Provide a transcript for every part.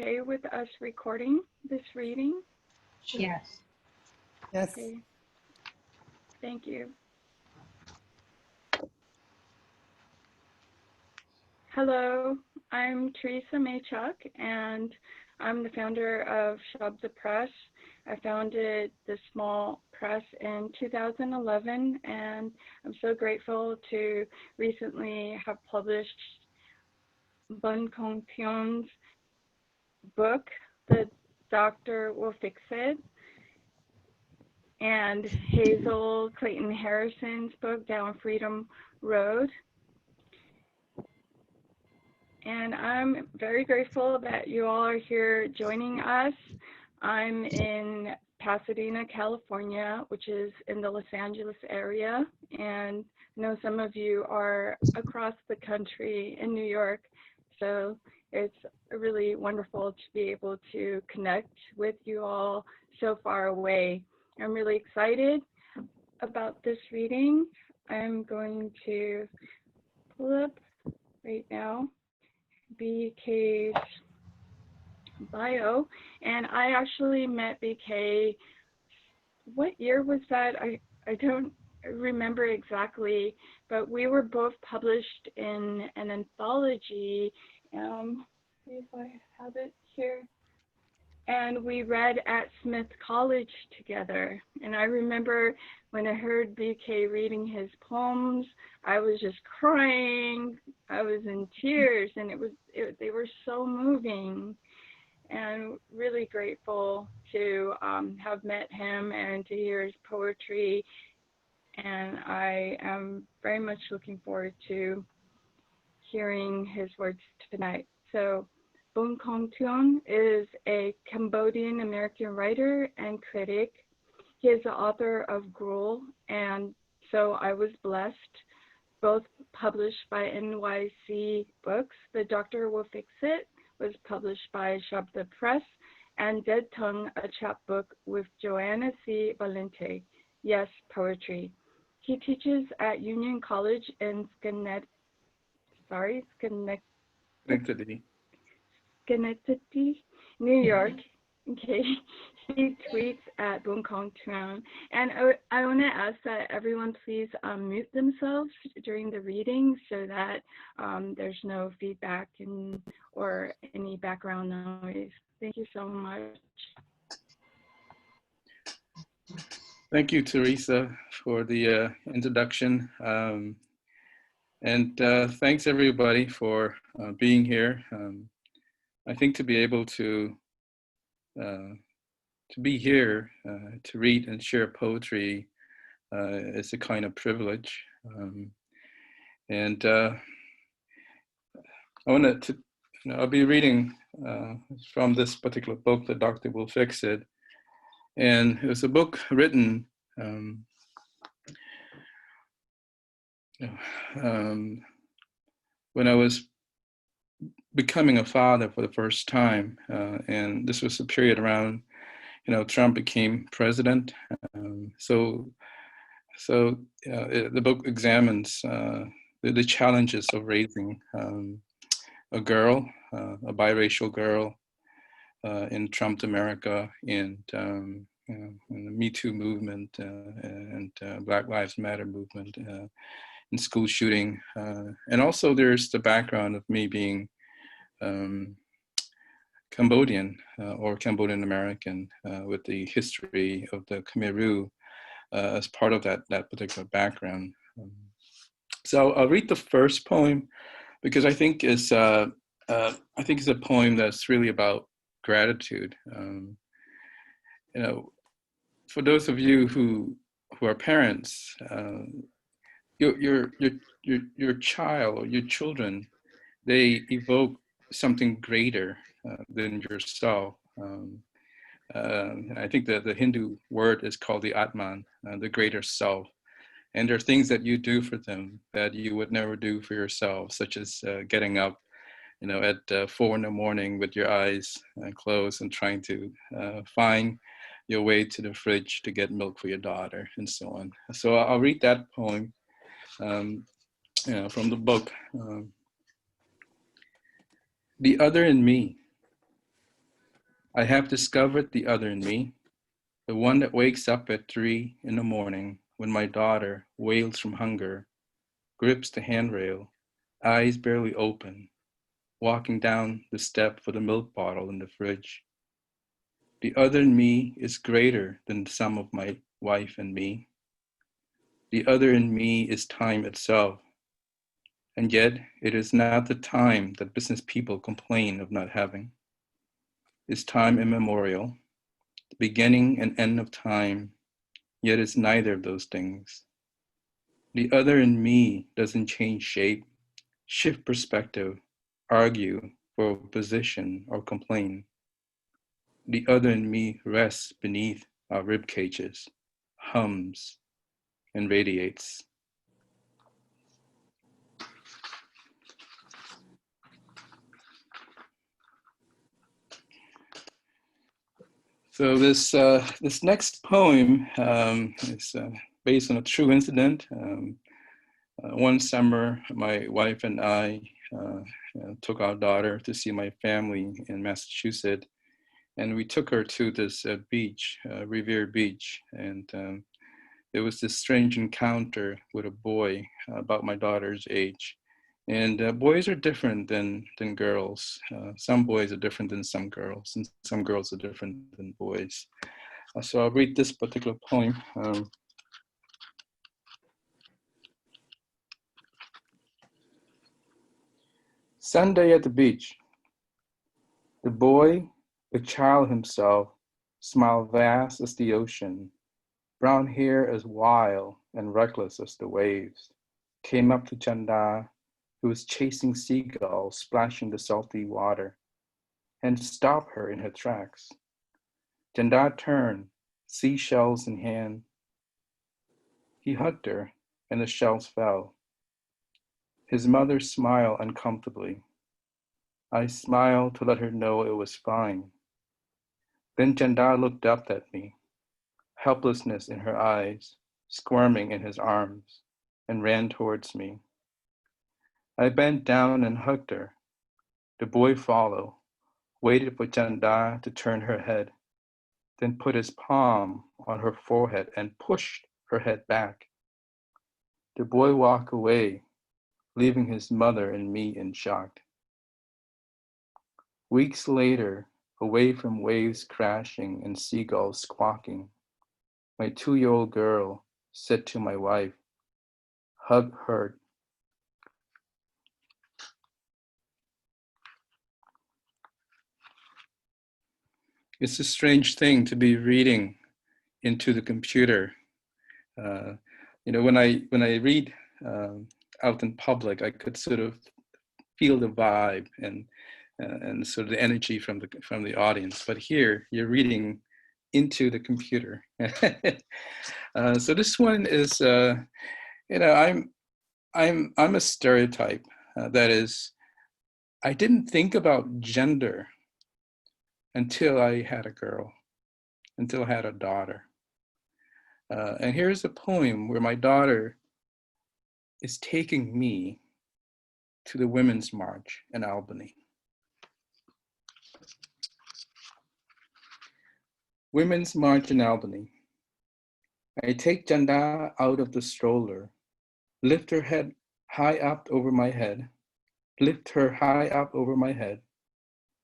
okay with us recording this reading? Yes. Yes. Okay. Thank you. Hello, I'm Teresa Maychuk, and I'm the founder of Shabda Press. I founded this small press in 2011, and I'm so grateful to recently have published Bunkong Tuon's book, The Doctor Will Fix It, and Hazel Clayton Harrison's book, Down Freedom Roady. And I'm very grateful that you all are here joining us. I'm in Pasadena, California, which is in the Los Angeles area. And I know some of you are across the country in New York. So it's really wonderful to be able to connect with you all so far away. I'm really excited about this reading. I'm going to pull up right now BK's bio, and I actually met BK, what year was that? I don't remember exactly, but we were both published in an anthology. See if I have it here. And we read at Smith College together. And I remember when I heard BK reading his poems, I was just crying. I was in tears, and they were so moving. And really grateful to have met him and to hear his poetry. And I am very much looking forward to hearing his words tonight. So Bunkong Tuon is a Cambodian American writer and critic. He is the author of Gruel and So I Was Blessed, both published by NYC Books. The Doctor Will Fix It was published by Shabda Press, and Dead Tongue, a chapbook with Joanna C. Valente. Yes, poetry. He teaches at Union College in Schenectady, New York. Okay, he tweets at Bunkong Tuon. And I want to ask that everyone please mute themselves during the reading so that there's no feedback or any background noise. Thank you so much. Thank you, Teresa, for the introduction. And thanks everybody for being here. I think to be able to be here to read and share poetry is a kind of privilege. And I wanted to, I'll be reading from this particular book, The Doctor Will Fix It. And it was a book written when I was becoming a father for the first time, and this was a period around, Trump became president. So the book examines the challenges of raising a girl, a biracial girl, in Trumped America, and in the Me Too movement and Black Lives Matter movement, and school shooting, and also there's the background of me being Cambodian or Cambodian American with the history of the Khmer Rouge as part of that particular background. So I'll read the first poem because I think it's a poem that's really about gratitude. For those of you who are parents, your child or your children, they evoke something greater than yourself. I think that the Hindu word is called the Atman, the greater self. And there are things that you do for them that you would never do for yourself, such as getting up, at 4 a.m. with your eyes closed and trying to find your way to the fridge to get milk for your daughter, and so on. So I'll read that poem from the book. The other in me, I have discovered the other in me, the one that wakes up at 3 in the morning when my daughter wails from hunger, grips the handrail, eyes barely open, walking down the step for the milk bottle in the fridge. The other in me is greater than the sum of my wife and me. The other in me is time itself, and yet it is not the time that business people complain of not having. Is time immemorial, the beginning and end of time, yet it's neither of those things. The other in me doesn't change shape, shift perspective, argue for position, or complain. The other in me rests beneath our rib cages, hums, and radiates. So this next poem is based on a true incident. One summer, my wife and I took our daughter to see my family in Massachusetts, and we took her to this beach, Revere Beach, and there was this strange encounter with a boy about my daughter's age. And boys are different than girls. Some boys are different than some girls, and some girls are different than boys. So I'll read this particular poem. Sunday at the beach. The boy, the child himself, smile vast as the ocean, brown hair as wild and reckless as the waves, came up to Chanda, who was chasing seagulls splashing the salty water, and stopped her in her tracks. Chanda turned, seashells in hand. He hugged her, and the shells fell. His mother smiled uncomfortably. I smiled to let her know it was fine. Then Chanda looked up at me, helplessness in her eyes, squirming in his arms, and ran towards me. I bent down and hugged her. The boy followed, waited for Chanda to turn her head, then put his palm on her forehead and pushed her head back. The boy walked away, leaving his mother and me in shock. Weeks later, away from waves crashing and seagulls squawking, my 2-year-old girl said to my wife, "Hug hurt." It's a strange thing to be reading into the computer. Uh, when I read out in public, I could sort of feel the vibe and sort of the energy from the audience. But here, you're reading into the computer. So this one is, I'm a stereotype. That is, I didn't think about gender until I had a girl, until I had a daughter. And here's a poem where my daughter is taking me to the Women's March in Albany. Women's March in Albany. I take Chanda out of the stroller, lift her head high up over my head, lift her high up over my head,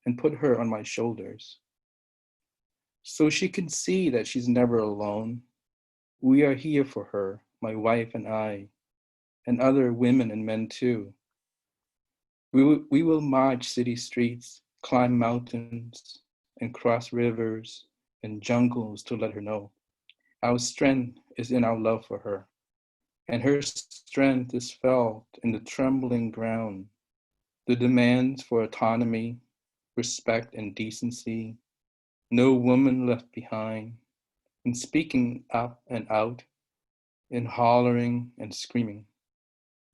and put her on my shoulders. So she can see that she's never alone. We are here for her, my wife and I, and other women and men too. We will march city streets, climb mountains, and cross rivers and jungles to let her know. Our strength is in our love for her, and her strength is felt in the trembling ground, the demands for autonomy, respect, and decency, no woman left behind, in speaking up and out, in hollering and screaming,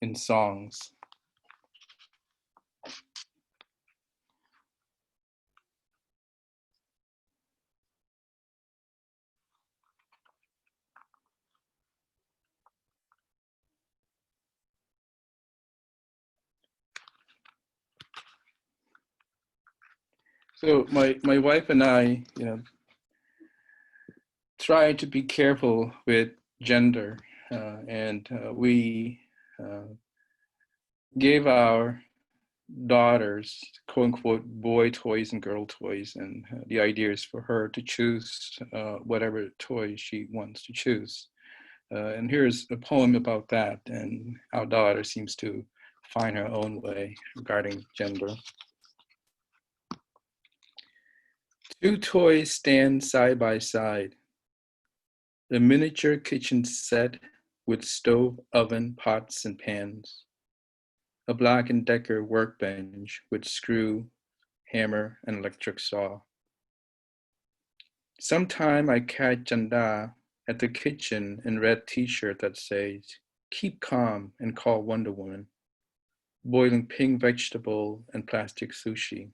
in songs. So my wife and I, try to be careful with gender, and we uh, gave our daughters quote unquote boy toys and girl toys, and the idea is for her to choose whatever toy she wants to choose. And here's a poem about that, and our daughter seems to find her own way regarding gender. Two toys stand side by side. The miniature kitchen set with stove, oven, pots, and pans. A Black & Decker workbench with screw, hammer, and electric saw. Sometime I catch Janda at the kitchen in red t-shirt that says, "Keep calm and call Wonder Woman," boiling pink vegetable and plastic sushi.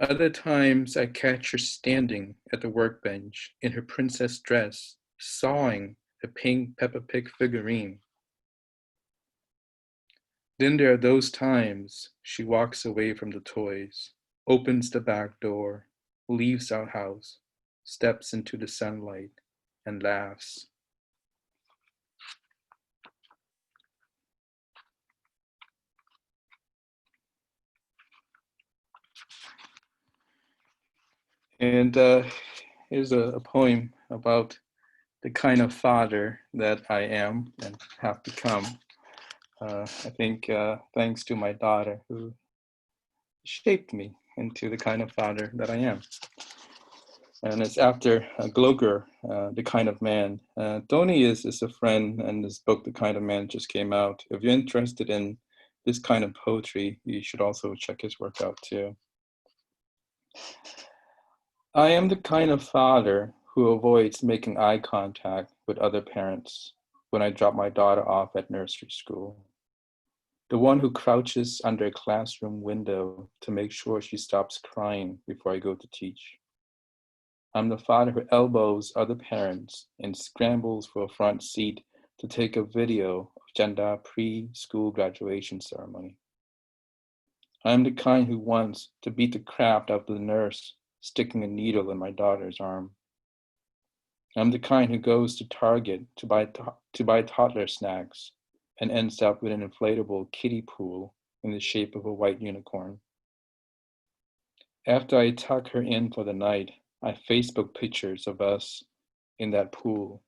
Other times I catch her standing at the workbench in her princess dress, sawing a pink Peppa Pig figurine. Then there are those times she walks away from the toys, opens the back door, leaves our house, steps into the sunlight, and laughs. And here's a poem about the kind of father that I am and have become. I think thanks to my daughter who shaped me into the kind of father that I am. And it's after Gloger, The Kind of Man. Tony is a friend, and this book, The Kind of Man, just came out. If you're interested in this kind of poetry, you should also check his work out too. I am the kind of father who avoids making eye contact with other parents when I drop my daughter off at nursery school. The one who crouches under a classroom window to make sure she stops crying before I go to teach. I'm the father who elbows other parents and scrambles for a front seat to take a video of Janda pre-school graduation ceremony. I'm the kind who wants to beat the crap out of the nurse sticking a needle in my daughter's arm. I'm the kind who goes to Target to buy toddler snacks and ends up with an inflatable kiddie pool in the shape of a white unicorn. After I tuck her in for the night, I Facebook pictures of us in that pool.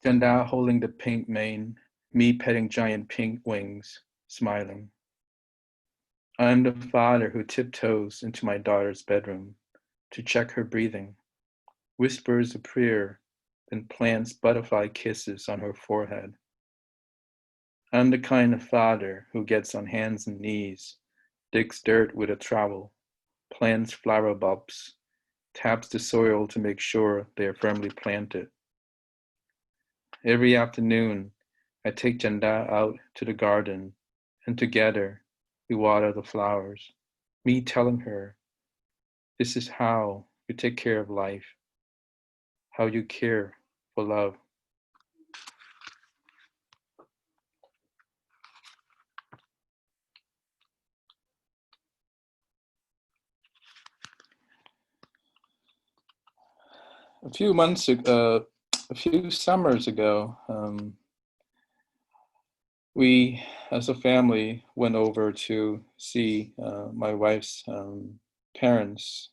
Janda holding the pink mane, me petting giant pink wings, smiling. I'm the father who tiptoes into my daughter's bedroom to check her breathing, whispers a prayer, then plants butterfly kisses on her forehead. I'm the kind of father who gets on hands and knees, digs dirt with a trowel, plants flower bulbs, taps the soil to make sure they are firmly planted. Every afternoon, I take Janda out to the garden, and together we water the flowers, me telling her, this is how you take care of life, how you care for love. A few months ago, a few summers ago, we, as a family, went over to see my wife's parents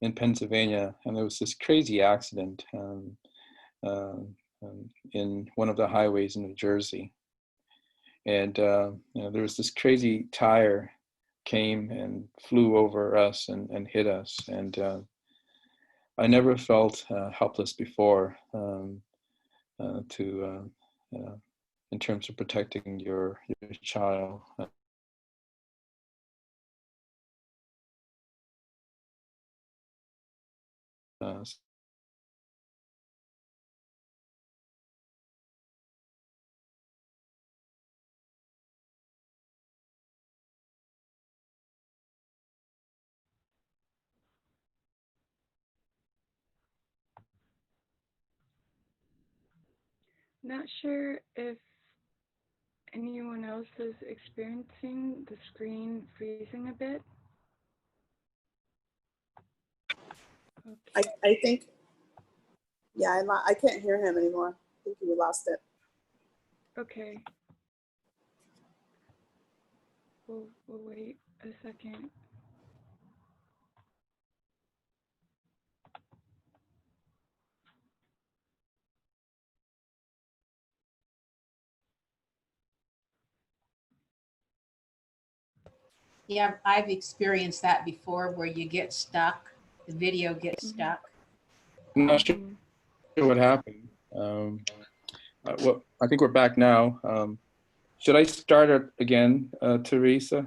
in Pennsylvania, and there was this crazy accident uh, in one of the highways in New Jersey, and there was this crazy tire came and flew over us and hit us, and I never felt helpless before to in terms of protecting your child. Uh, Not sure if anyone else is experiencing the screen freezing a bit? Okay. I think, yeah, I can't hear him anymore. I think we lost it. Okay. We'll wait a second. Yeah, I've experienced that before where you get stuck, the video gets stuck. I'm not sure what happened. I think we're back now. Should I start it again, Teresa?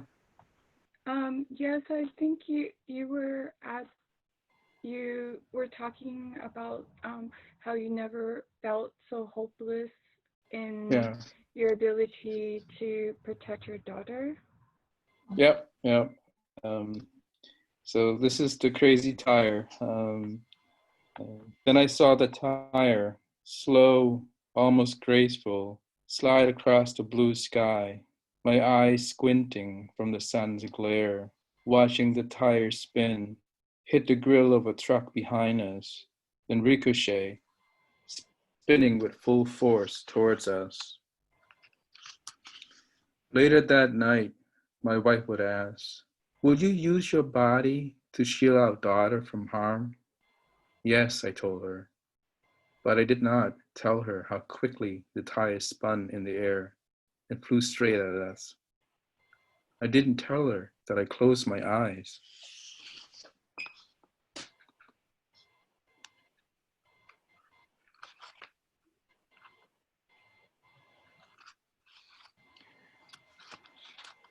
Yes, I think you were talking about how you never felt so hopeless in your ability to protect your daughter. Yep. So this is the crazy tire. Then I saw the tire, slow, almost graceful, slide across the blue sky, my eyes squinting from the sun's glare, watching the tire spin, hit the grill of a truck behind us, then ricochet, spinning with full force towards us. Later that night, my wife would ask, "Will you use your body to shield our daughter from harm?" Yes, I told her. But I did not tell her how quickly the tire spun in the air and flew straight at us. I didn't tell her that I closed my eyes.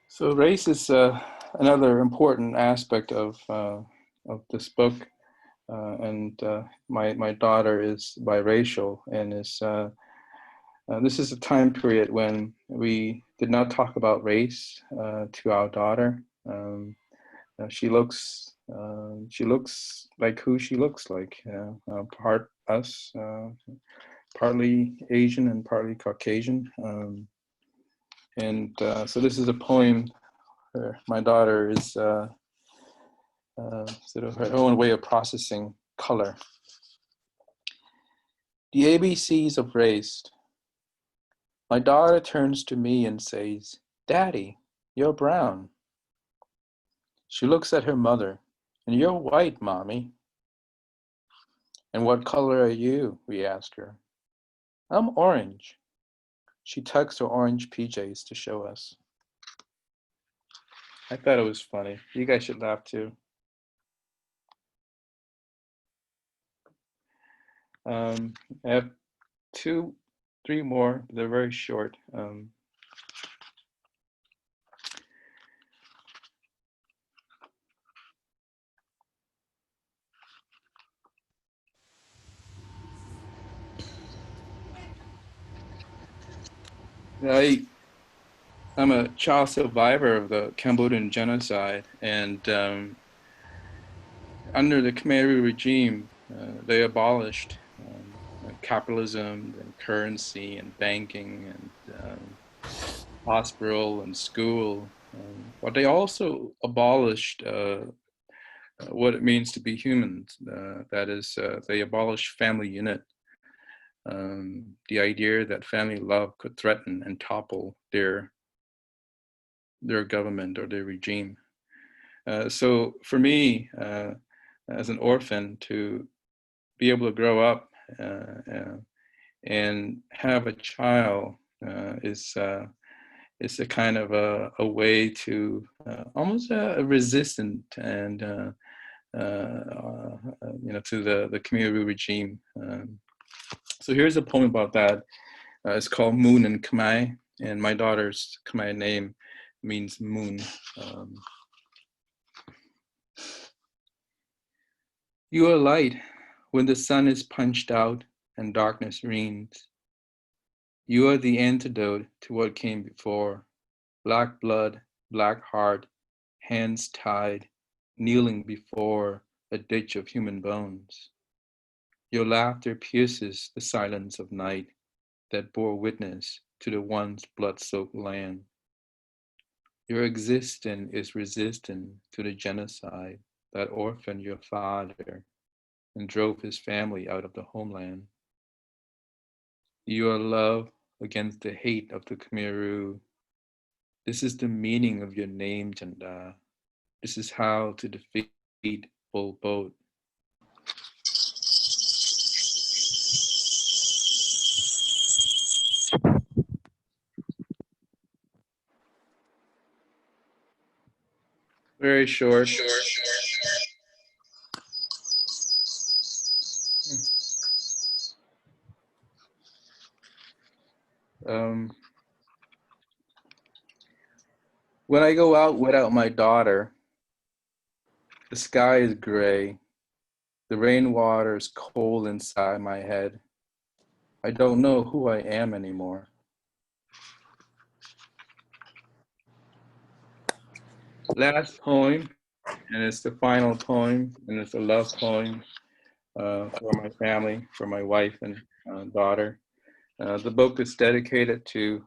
So race is another important aspect of this book, and my daughter is biracial, and is this is a time period when we did not talk about race to our daughter. She looks like who she looks like, part us, partly Asian and partly Caucasian. And so this is a poem where my daughter is sort of her own way of processing color. The ABCs of race. My daughter turns to me and says, "Daddy, you're brown." She looks at her mother, "And you're white, Mommy." "And what color are you?" we ask her. "I'm orange." She tucks her orange PJs to show us. I thought it was funny. You guys should laugh too. I have three more. They're very short. I'm a child survivor of the Cambodian genocide, and under the Khmer regime, they abolished capitalism and currency and banking and hospital and school. But they also abolished what it means to be human. That is, they abolished family unit. The idea that family love could threaten and topple their government or their regime. So for me, as an orphan, to be able to grow up and have a child is a kind of a way to almost a resistant and to the Khmer regime. So here's a poem about that. It's called Moon in Khmer, and my daughter's Khmer name means moon. You are light when the sun is punched out and darkness reigns. You are the antidote to what came before. Black blood, black heart, hands tied, kneeling before a ditch of human bones. Your laughter pierces the silence of night that bore witness to the once blood-soaked land. Your existence is resistant to the genocide that orphaned your father and drove his family out of the homeland. You are love against the hate of the Khmer Rouge. This is the meaning of your name, Janda. This is how to defeat Pol Pot. Very short. Um, when I go out without my daughter, the sky is gray. The rainwater is cold inside my head. I don't know who I am anymore. Last poem, and it's the final poem, and it's a love poem for my family, for my wife and daughter. The book is dedicated to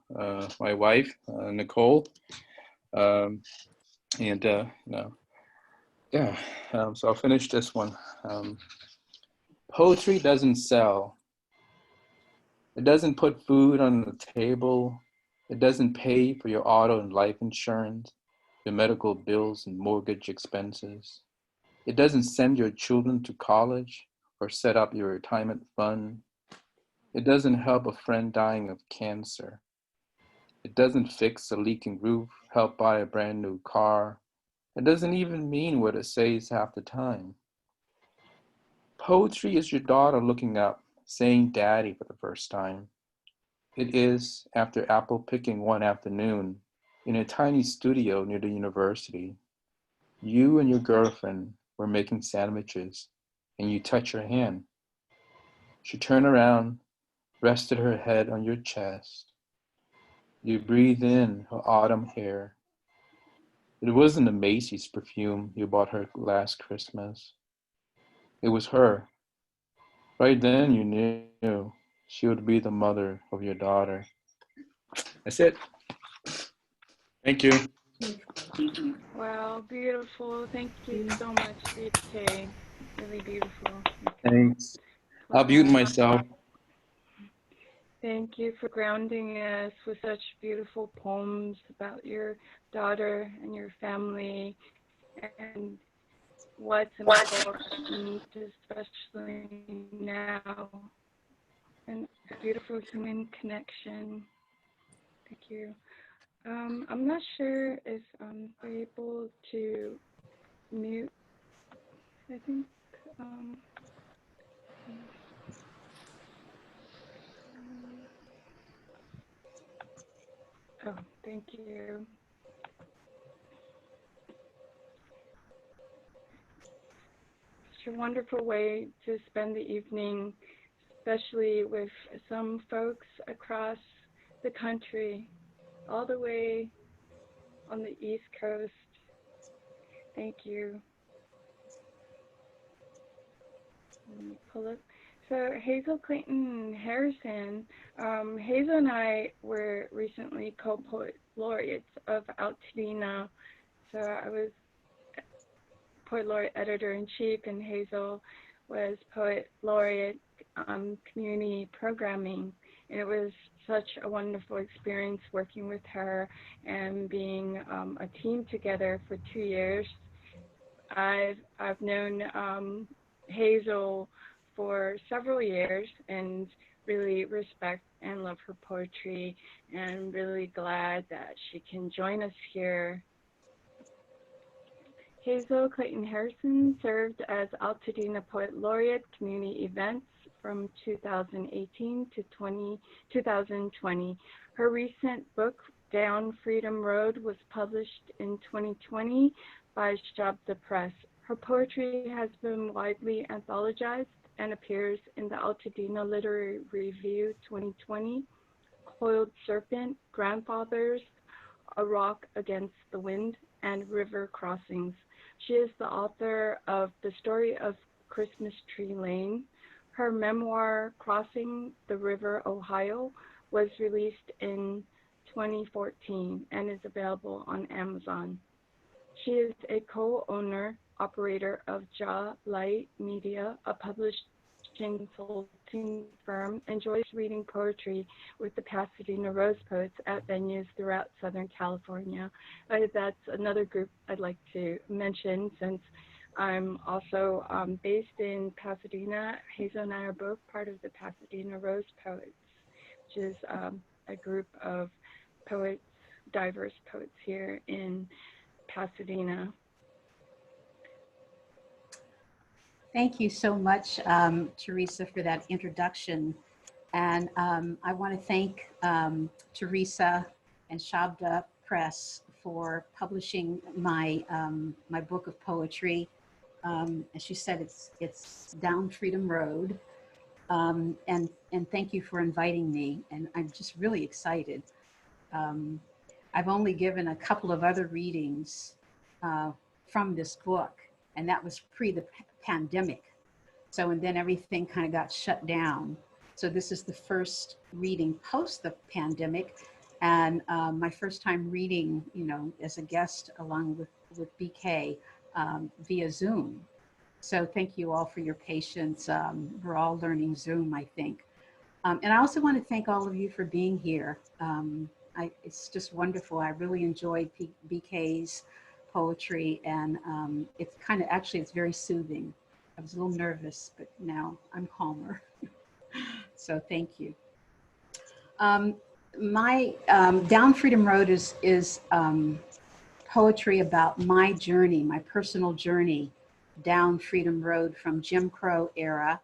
my wife, Nicole, and yeah. So I'll finish this one. Poetry doesn't sell. It doesn't put food on the table. It doesn't pay for your auto and life insurance, your medical bills and mortgage expenses. It doesn't send your children to college or set up your retirement fund. It doesn't help a friend dying of cancer. It doesn't fix a leaking roof, help buy a brand new car. It doesn't even mean what it says half the time. Poetry is your daughter looking up, saying daddy for the first time. It is after apple picking one afternoon in a tiny studio near the university. You and your girlfriend were making sandwiches, and you touch her hand. She turned around, rested her head on your chest. You breathe in her autumn hair. It wasn't the Macy's perfume you bought her last Christmas. It was her. Right then you knew she would be the mother of your daughter. That's it. Thank you. Wow, beautiful. Thank you so much, BK. Really beautiful. Thanks. I'll mute myself. Thank you for grounding us with such beautiful poems about your daughter and your family and what's important, especially now, and a beautiful human connection. Thank you. I'm not sure if I'm able to mute. I think. Oh, thank you. Such a wonderful way to spend the evening, especially with some folks across the country, all the way on the East Coast. Thank you. Let me pull up. So Hazel, Clayton, and Harrison, Hazel and I were recently co-poet laureates of Altadena. So I was poet laureate editor-in-chief, and Hazel was poet laureate community programming. And it was such a wonderful experience working with her and being a team together for 2 years. I've known Hazel for several years and really respect and love her poetry, and really glad that she can join us here. Hazel Clayton Harrison served as Altadena Poet Laureate Community Events from 2018 to 2020. Her recent book, Down Freedom Road, was published in 2020 by Shabda Press. Her poetry has been widely anthologized and appears in the Altadena Literary Review 2020, Coiled Serpent, Grandfathers, A Rock Against the Wind, and River Crossings. She is the author of The Story of Christmas Tree Lane, her memoir, Crossing the River Ohio, was released in 2014 and is available on Amazon. She is a co-owner, operator of Ja Light Media, a publishing consulting firm, enjoys reading poetry with the Pasadena Rose Poets at venues throughout Southern California. That's another group I'd like to mention since I'm also based in Pasadena. Hazel and I are both part of the Pasadena Rose Poets, which is a group of poets, diverse poets here in Pasadena. Thank you so much, Teresa, for that introduction. And I want to thank Teresa and Shabda Press for publishing my my book of poetry. As she said, it's Down Freedom Road. And thank you for inviting me. And I'm just really excited. I've only given a couple of other readings from this book, and that was pre the pandemic. So, and then everything kind of got shut down. So this is the first reading post the pandemic, and my first time reading, you know, as a guest along with BK via Zoom. So thank you all for your patience. We're all learning Zoom, I think. And I also want to thank all of you for being here. It's just wonderful. I really enjoyed BK's poetry, and it's kind of, actually, it's very soothing. I was a little nervous, but now I'm calmer. So thank you. My Down Freedom Road is poetry about my journey, my personal journey down Freedom Road from Jim Crow era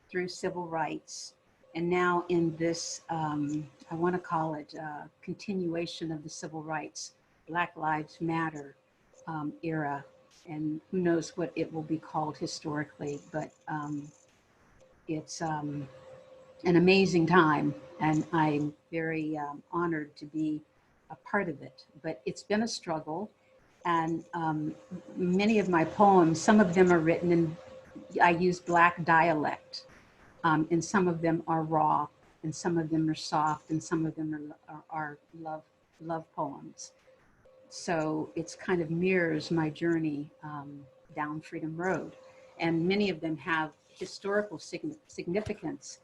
through civil rights, and now in this, I want to call it continuation of the civil rights, Black Lives Matter era, and who knows what it will be called historically, but it's an amazing time, and I'm very honored to be a part of it. But it's been a struggle, and many of my poems, some of them are written in, I use Black dialect, and some of them are raw, and some of them are soft, and some of them are love poems. So it's kind of mirrors my journey down Freedom Road. And many of them have historical significance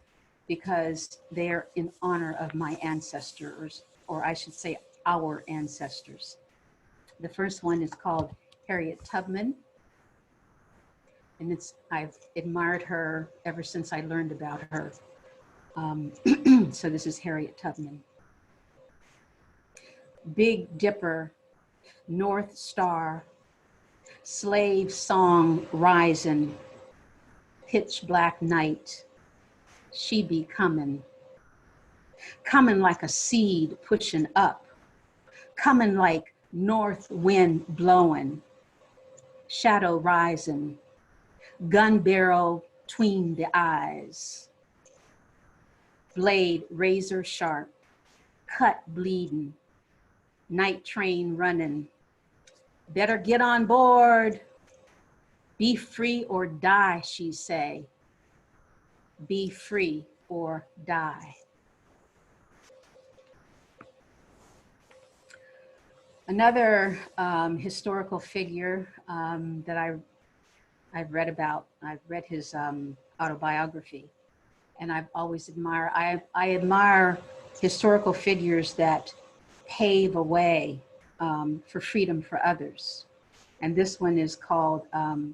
because they're in honor of my ancestors, or I should say our ancestors. The first one is called Harriet Tubman. And I've admired her ever since I learned about her. So this is Harriet Tubman. Big Dipper, North Star, slave song rising, pitch black night, she be coming like a seed pushing up, coming like north wind blowing, shadow rising, gun barrel tween the eyes, blade razor sharp, cut bleeding, night train running, better get on board, be free or die, she say, be free or die. Another historical figure that I've read about, I've read his autobiography, and I've always admired, I admire historical figures that pave a way for freedom for others. And this one is called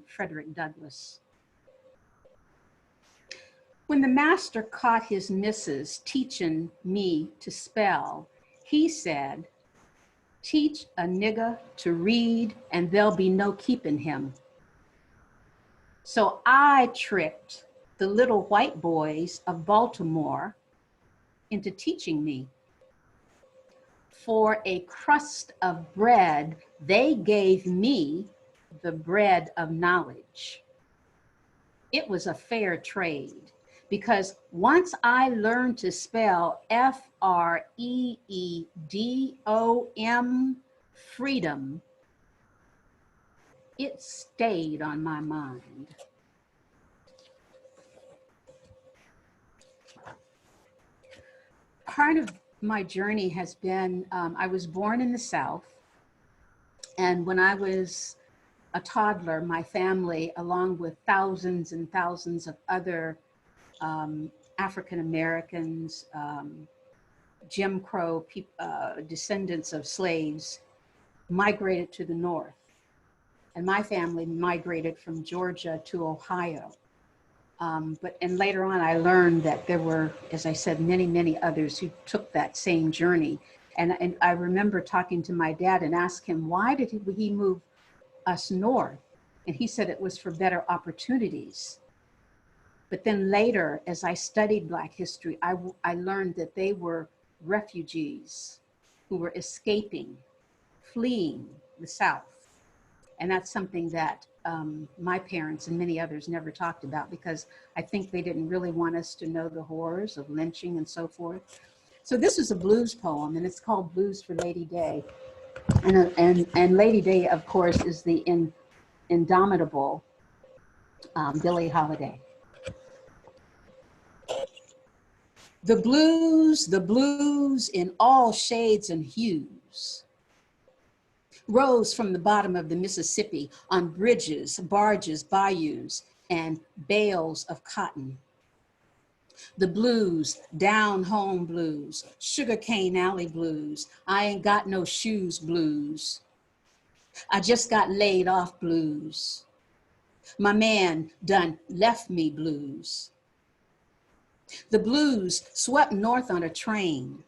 Frederick Douglass. When the master caught his missus teaching me to spell, he said, teach a nigger to read and there'll be no keeping him. So I tricked the little white boys of Baltimore into teaching me. For a crust of bread, they gave me the bread of knowledge. It was a fair trade because once I learned to spell F-R-E-E-D-O-M, freedom, it stayed on my mind. part of my journey has been, I was born in the South, and when I was a toddler, my family, along with thousands and thousands of other African Americans, Jim Crow descendants of slaves, migrated to the North. And my family migrated from Georgia to Ohio. And later on, I learned that there were, as I said, many, many others who took that same journey. And I remember talking to my dad and asked him, why did he move us north? And he said it was for better opportunities. But then later, as I studied Black history, I learned that they were refugees who were escaping, fleeing the South. And that's something that my parents and many others never talked about, because I think they didn't really want us to know the horrors of lynching and so forth. So this is a blues poem, and it's called Blues for Lady Day. And Lady Day, of course, is the indomitable Billie Holiday. The blues in all shades and hues, rose from the bottom of the Mississippi on bridges, barges, bayous, and bales of cotton. The blues, down home blues, sugarcane alley blues, I ain't got no shoes blues, I just got laid off blues, my man done left me blues. The blues swept north on a train,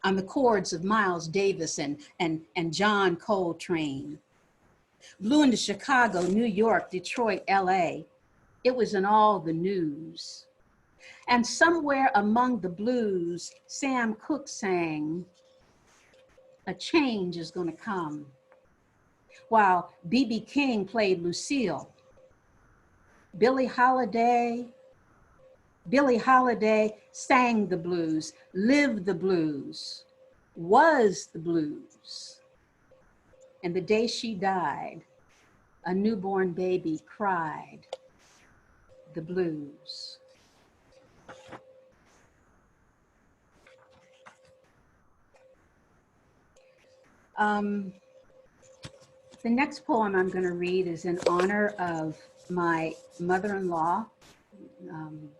on the chords of Miles Davis and John Coltrane. Blew into Chicago, New York, Detroit, LA. It was in all the news. And somewhere among the blues, Sam Cooke sang, a change is gonna come, while B.B. King played Lucille. Billie Holiday sang the blues, lived the blues, was the blues. And the day she died, a newborn baby cried the blues. The next poem I'm going to read is in honor of my mother-in-law.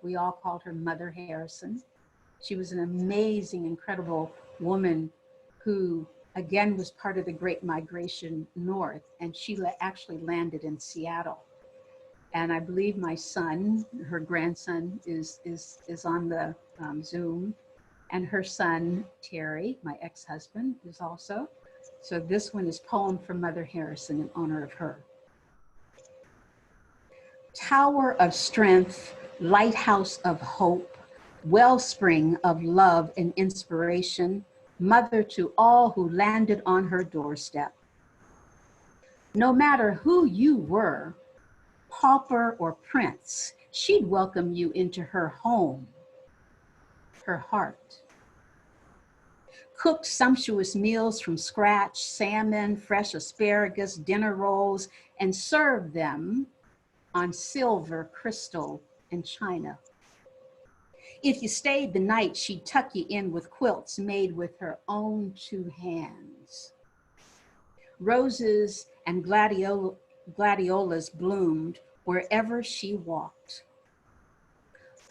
We all called her Mother Harrison. She was an amazing, incredible woman who, again, was part of the Great Migration North, and she actually landed in Seattle. And I believe my son, her grandson, is on the Zoom, and her son, Terry, my ex-husband, is also. So this one is Poem from Mother Harrison in honor of her. Tower of strength, lighthouse of hope, wellspring of love and inspiration, mother to all who landed on her doorstep. No matter who you were, pauper or prince, she'd welcome you into her home, her heart. Cooked sumptuous meals from scratch, salmon, fresh asparagus, dinner rolls, and served them on silver, crystal, and china. If you stayed the night, she'd tuck you in with quilts made with her own two hands. Roses and gladiolas bloomed wherever she walked.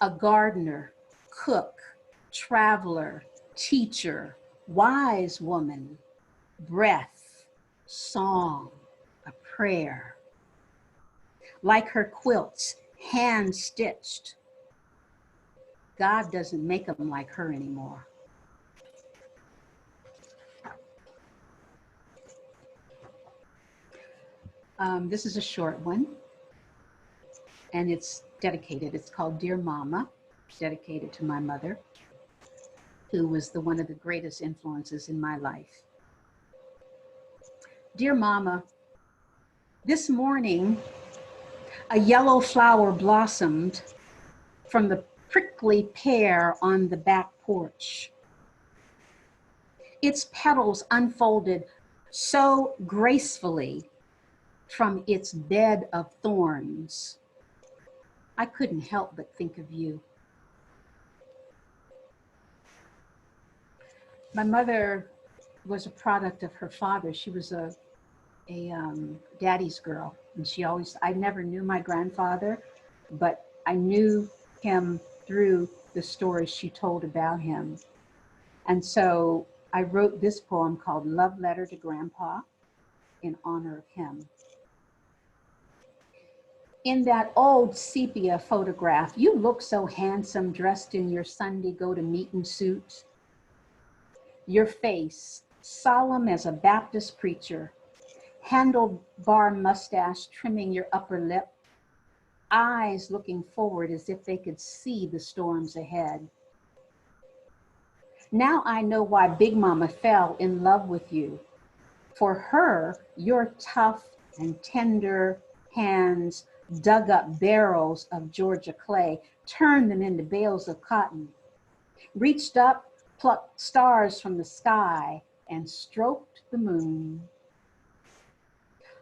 A gardener, cook, traveler, teacher, wise woman, breath, song, a prayer. Like her quilts, hand-stitched. God doesn't make them like her anymore. This is a short one, and it's dedicated. It's called Dear Mama, dedicated to my mother, who was one of the greatest influences in my life. Dear Mama, this morning, a yellow flower blossomed from the prickly pear on the back porch. Its petals unfolded so gracefully from its bed of thorns. I couldn't help but think of you. My mother was a product of her father. She was a daddy's girl. And I never knew my grandfather, but I knew him through the stories she told about him. And so I wrote this poem called Love Letter to Grandpa in honor of him. In that old sepia photograph, you look so handsome dressed in your Sunday go-to-meeting suit. Your face, solemn as a Baptist preacher, handlebar mustache trimming your upper lip, eyes looking forward as if they could see the storms ahead. Now I know why Big Mama fell in love with you. For her, your tough and tender hands dug up barrels of Georgia clay, turned them into bales of cotton, reached up, plucked stars from the sky, and stroked the moon.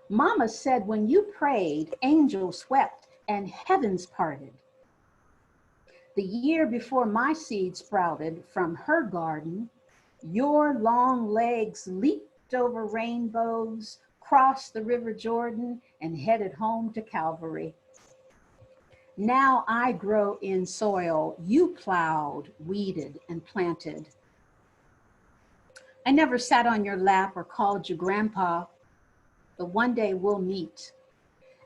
Mama said when you prayed, angels wept and heavens parted. The year before my seed sprouted from her garden, your long legs leaped over rainbows, crossed the River Jordan, and headed home to Calvary. Now I grow in soil you plowed, weeded, and planted. I never sat on your lap or called you grandpa, but one day we'll meet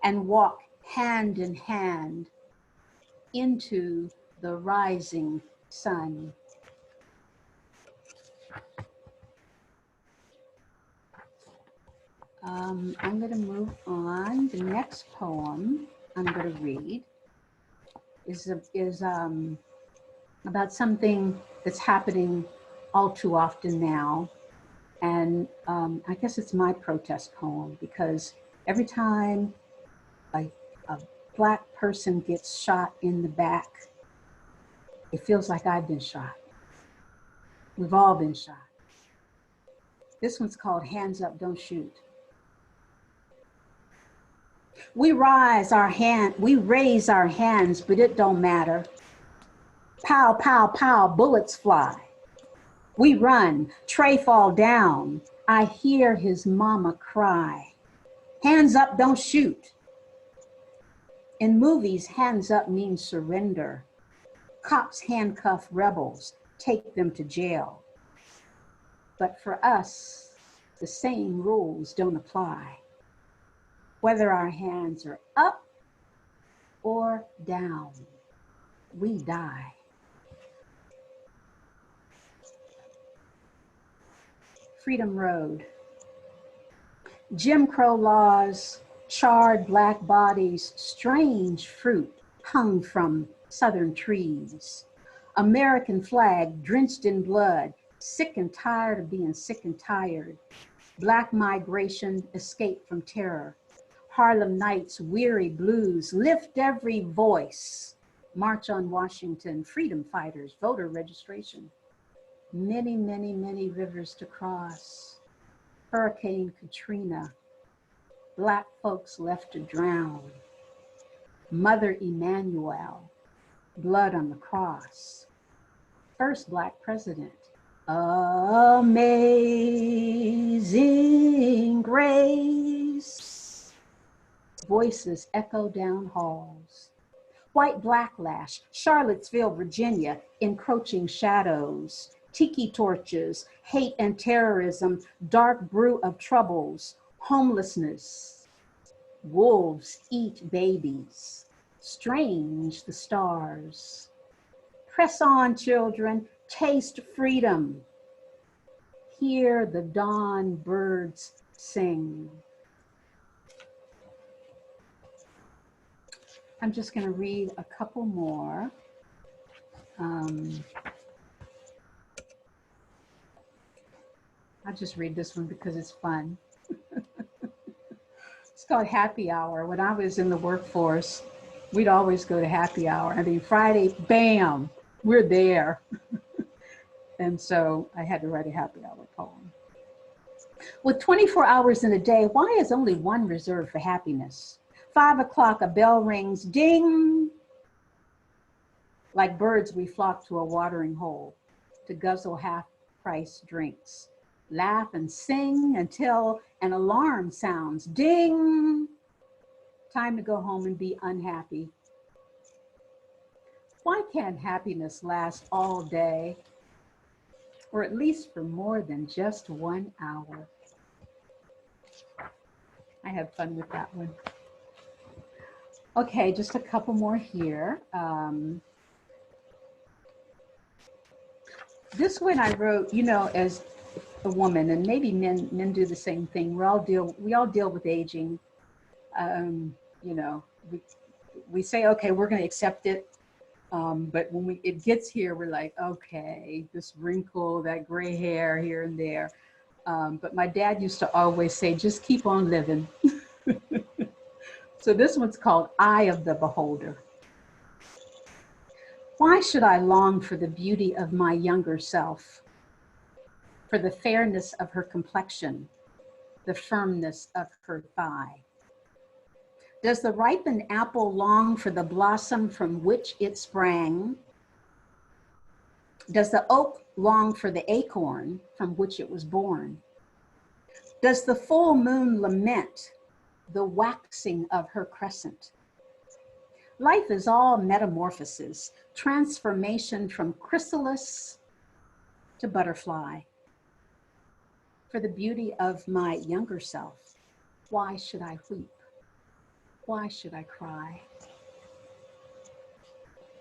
and walk hand in hand into the rising sun. I'm going to move on. The next poem I'm going to read is about something that's happening all too often now. And I guess it's my protest poem, because every time a Black person gets shot in the back, it feels like I've been shot. We've all been shot. This one's called Hands Up, Don't Shoot. We raise our hands, but it don't matter. Pow, pow, pow, bullets fly. We run, Trey fall down. I hear his mama cry. Hands up, don't shoot. In movies, hands up means surrender. Cops handcuff rebels, take them to jail. But for us, the same rules don't apply. Whether our hands are up or down, we die. Freedom Road. Jim Crow laws, charred Black bodies, strange fruit hung from Southern trees. American flag drenched in blood, sick and tired of being sick and tired. Black migration, escape from terror. Harlem Nights, weary blues, lift every voice. March on Washington, freedom fighters, voter registration. Many, many, many rivers to cross. Hurricane Katrina, Black folks left to drown. Mother Emanuel, blood on the cross. First Black president. Amazing grace. Voices echo down halls. White backlash, Charlottesville, Virginia, encroaching shadows. Tiki torches, hate and terrorism, dark brew of troubles, homelessness. Wolves eat babies. Strange the stars. Press on, children, taste freedom. Hear the dawn birds sing. I'm just going to read a couple more. I'll just read this one because it's fun. It's called Happy Hour. When I was in the workforce, we'd always go to happy hour. I mean, Friday, bam, we're there. And so I had to write a happy hour poem. With 24 hours in a day, why is only one reserved for happiness? 5 o'clock, a bell rings, ding. Like birds, we flock to a watering hole to guzzle half price drinks. Laugh and sing until an alarm sounds. Ding! Time to go home and be unhappy. Why can't happiness last all day? Or at least for more than just 1 hour? I had fun with that one. Okay, just a couple more here. This one I wrote, you know, as a woman, and maybe men do the same thing. We all deal with aging. You know, we say, okay, we're going to accept it. But when it gets here, we're like, okay, this wrinkle, that gray hair here and there. But my dad used to always say, just keep on living. So this one's called Eye of the Beholder. Why should I long for the beauty of my younger self, for the fairness of her complexion, the firmness of her thigh? Does the ripened apple long for the blossom from which it sprang? Does the oak long for the acorn from which it was born? Does the full moon lament the waxing of her crescent? Life is all metamorphosis, transformation from chrysalis to butterfly. For the beauty of my younger self, why should I weep? Why should I cry?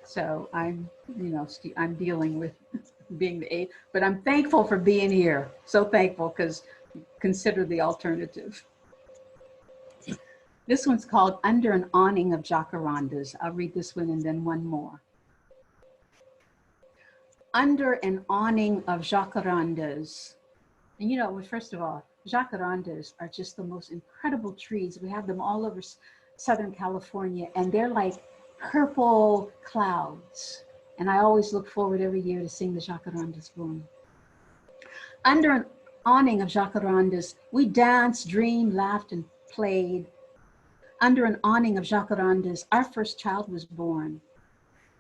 So I'm dealing with being the age, but I'm thankful for being here. So thankful, because consider the alternative. This one's called Under an Awning of Jacarandas. I'll read this one and then one more. Under an awning of jacarandas. And you know, first of all, jacarandas are just the most incredible trees. We have them all over Southern California, and they're like purple clouds. And I always look forward every year to seeing the jacarandas bloom. Under an awning of jacarandas, we danced, dreamed, laughed, and played. Under an awning of jacarandas, our first child was born.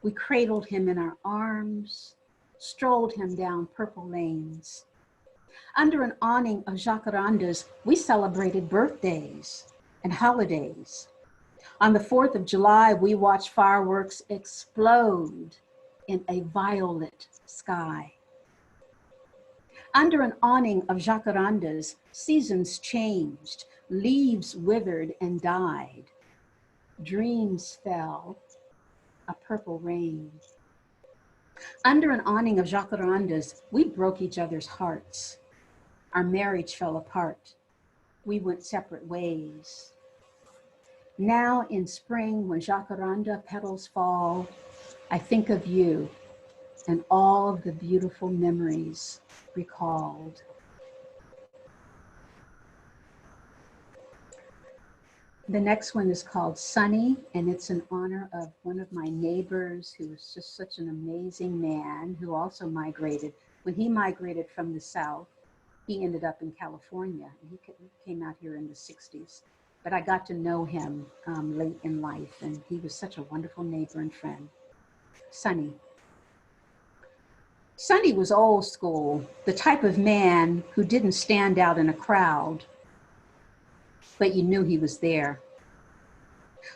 We cradled him in our arms, strolled him down purple lanes. Under an awning of jacarandas, we celebrated birthdays and holidays. On the 4th of July, we watched fireworks explode in a violet sky. Under an awning of jacarandas, seasons changed, leaves withered and died. Dreams fell, a purple rain. Under an awning of jacarandas, we broke each other's hearts. Our marriage fell apart. We went separate ways. Now in spring, when jacaranda petals fall, I think of you and all of the beautiful memories recalled. The next one is called Sunny, and it's in honor of one of my neighbors who was just such an amazing man who also migrated. When he migrated from the South, he ended up in California. He came out here in the 60s. But I got to know him late in life, and he was such a wonderful neighbor and friend. Sunny. Sunny was old school, the type of man who didn't stand out in a crowd, but you knew he was there.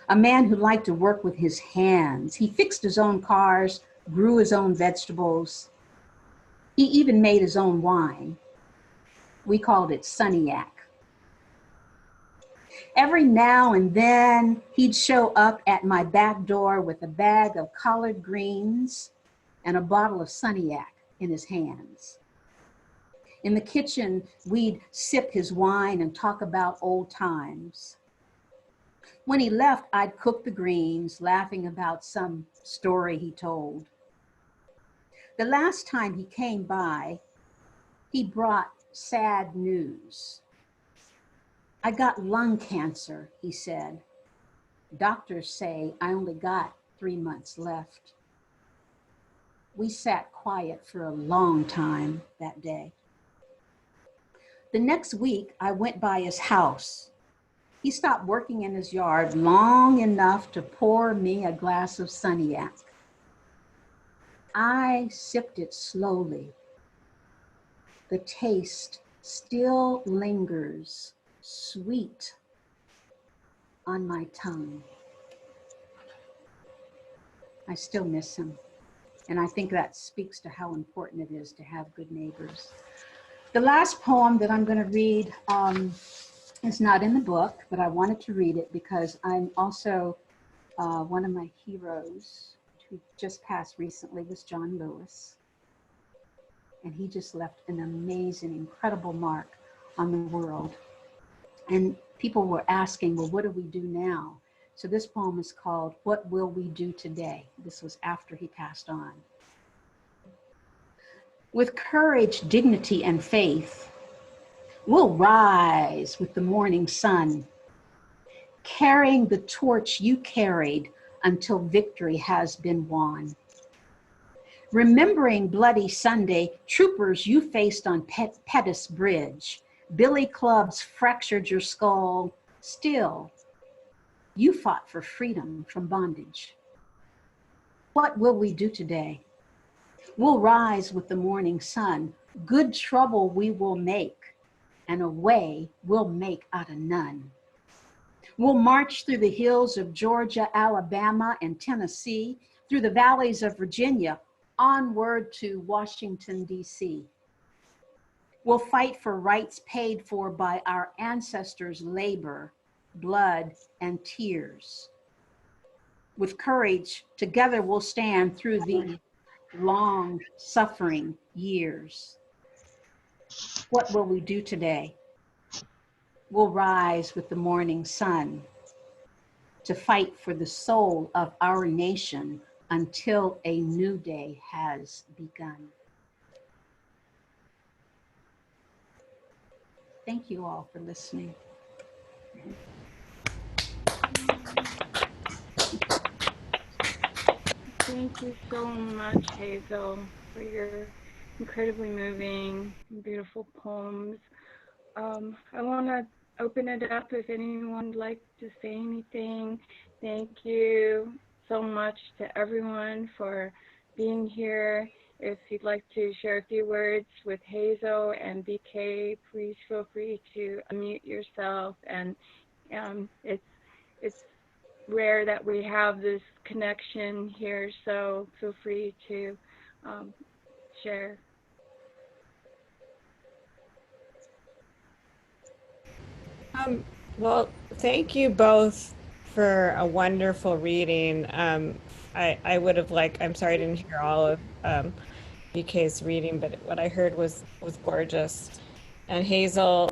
A man who liked to work with his hands. He fixed his own cars, grew his own vegetables. He even made his own wine. We called it Sunniac. Every now and then, he'd show up at my back door with a bag of collard greens and a bottle of Sunniac in his hands. In the kitchen, we'd sip his wine and talk about old times. When he left, I'd cook the greens, laughing about some story he told. The last time he came by, he brought sad news. I got lung cancer, he said. Doctors say I only got 3 months left. We sat quiet for a long time that day. The next week, I went by his house. He stopped working in his yard long enough to pour me a glass of Sunniac. I sipped it slowly. the taste still lingers sweet on my tongue. I still miss him. And I think that speaks to how important it is to have good neighbors. The last poem that I'm going to read is not in the book, but I wanted to read it because I'm also one of my heroes who just passed recently was John Lewis. And he just left an amazing, incredible mark on the world. And people were asking, well, what do we do now? So this poem is called, What Will We Do Today? This was after he passed on. With courage, dignity, and faith, we'll rise with the morning sun, carrying the torch you carried until victory has been won. Remembering Bloody Sunday, troopers you faced on Pettus Bridge, billy clubs fractured your skull. Still, you fought for freedom from bondage. What will we do today? We'll rise with the morning sun. Good trouble we will make, and a way we'll make out of none. We'll march through the hills of Georgia, Alabama, and Tennessee, through the valleys of Virginia, onward to Washington, D.C. We'll fight for rights paid for by our ancestors' labor, blood, and tears. With courage, together we'll stand through the long suffering years. What will we do today? We'll rise with the morning sun to fight for the soul of our nation until a new day has begun. Thank you all for listening. Thank you so much, Hazel, for your incredibly moving and beautiful poems. I want to open it up if anyone would like to say anything. Thank you so much to everyone for being here. If you'd like to share a few words with Hazel and BK, please feel free to unmute yourself. And it's rare that we have this connection here, so feel free to share. Well, thank you both for a wonderful reading. I would have liked, I'm sorry I didn't hear all of BK's reading, but what I heard was gorgeous. And Hazel,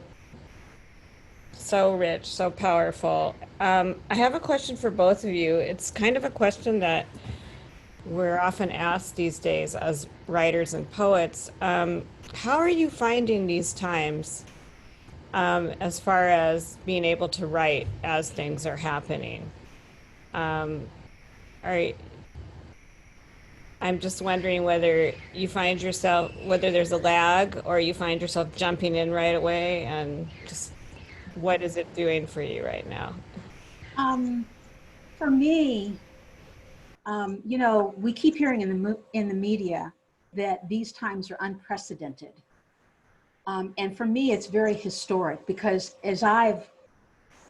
so rich, so powerful. I have a question for both of you. It's kind of a question that we're often asked these days as writers and poets. How are you finding these times as far as being able to write as things are happening? I'm just wondering whether you find yourself, whether there's a lag or you find yourself jumping in right away, and just what is it doing for you right now? For me, you know, we keep hearing in the media that these times are unprecedented. And for me, it's very historic because as I've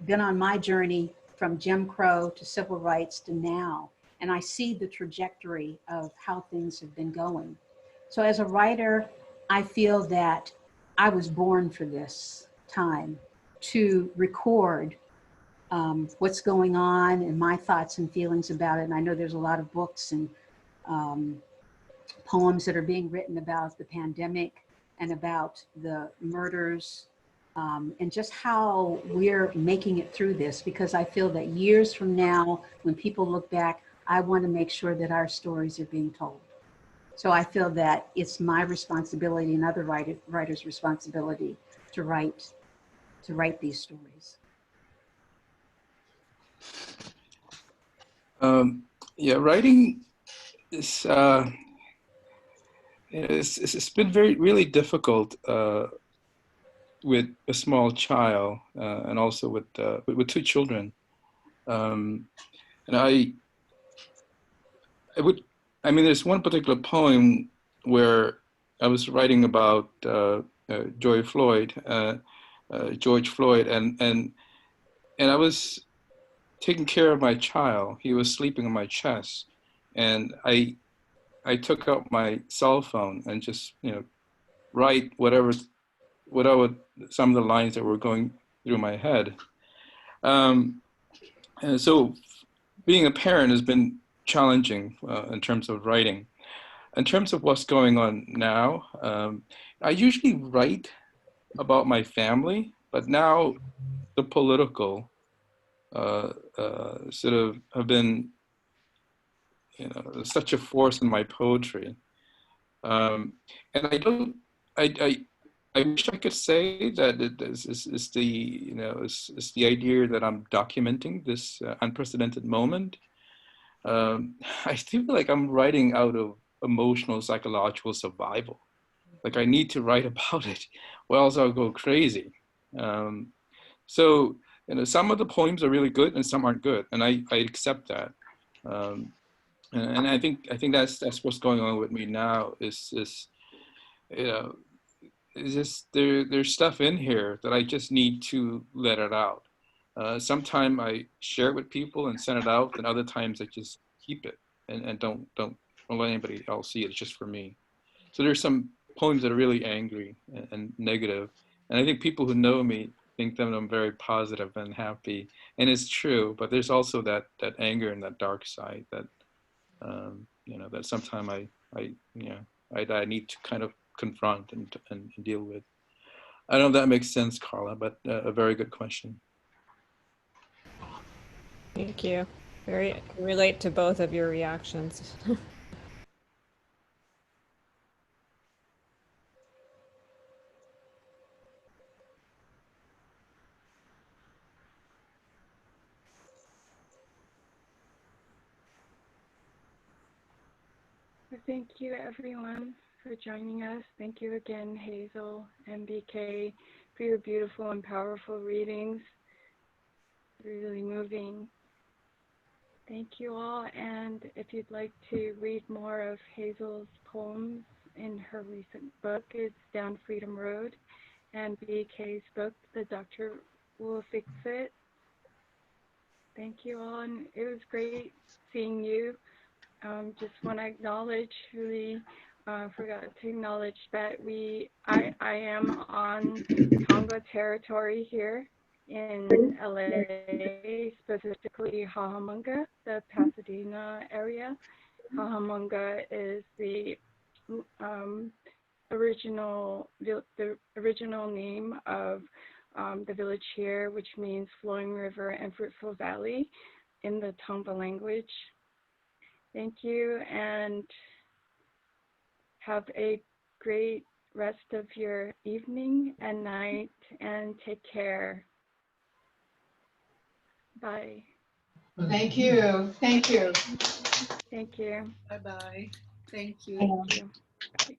been on my journey from Jim Crow to civil rights to now, and I see the trajectory of how things have been going. So as a writer, I feel that I was born for this time to record what's going on and my thoughts and feelings about it. And I know there's a lot of books and poems that are being written about the pandemic and about the murders and just how we're making it through this, because I feel that years from now, when people look back, I want to make sure that our stories are being told. So I feel that it's my responsibility and other writers' responsibility to write these stories. Yeah, writing is it's been really difficult with a small child and also with two children. And I mean, there's one particular poem where I was writing about George Floyd, and I was taking care of my child. He was sleeping on my chest, and I took out my cell phone and just write whatever some of the lines that were going through my head. And so being a parent has been challenging in terms of writing. In terms of what's going on now, I usually write about my family, but now the political sort of have been, such a force in my poetry. And I don't, I wish I could say that it's the, it's the idea that I'm documenting this unprecedented moment. I feel like I'm writing out of emotional, psychological survival. Like I need to write about it, or else I'll go crazy. So, some of the poems are really good and some aren't good, and I accept that. And I think that's what's going on with me now. Is it's just there's stuff in here that I just need to let it out. Sometimes I share it with people and send it out, and other times I just keep it and don't let anybody else see it. It's just for me. So there's some poems that are really angry and negative, and I think people who know me think that I'm very positive and happy, and it's true. But there's also that anger and that dark side that that sometimes I need to kind of confront and deal with. I don't know if that makes sense, Carla, but a very good question. Thank you. I can relate to both of your reactions. Thank you, everyone, for joining us. Thank you again, Hazel and BK, for your beautiful and powerful readings. Really moving. Thank you all. And if you'd like to read more of Hazel's poems in her recent book, it's Down Freedom Road, and BK's book, The Doctor Will Fix It. Thank you all, and it was great seeing you. Just want to acknowledge, really forgot to acknowledge that I am on Tonga territory here in LA, specifically Hahamunga, the Pasadena area. Hahamunga is the original name of the village here, which means flowing river and fruitful valley in the Tongva language. Thank you, and have a great rest of your evening and night, and take care. Bye. Thank you. Thank you. Thank you. Bye-bye. Thank you. Thank you. Bye.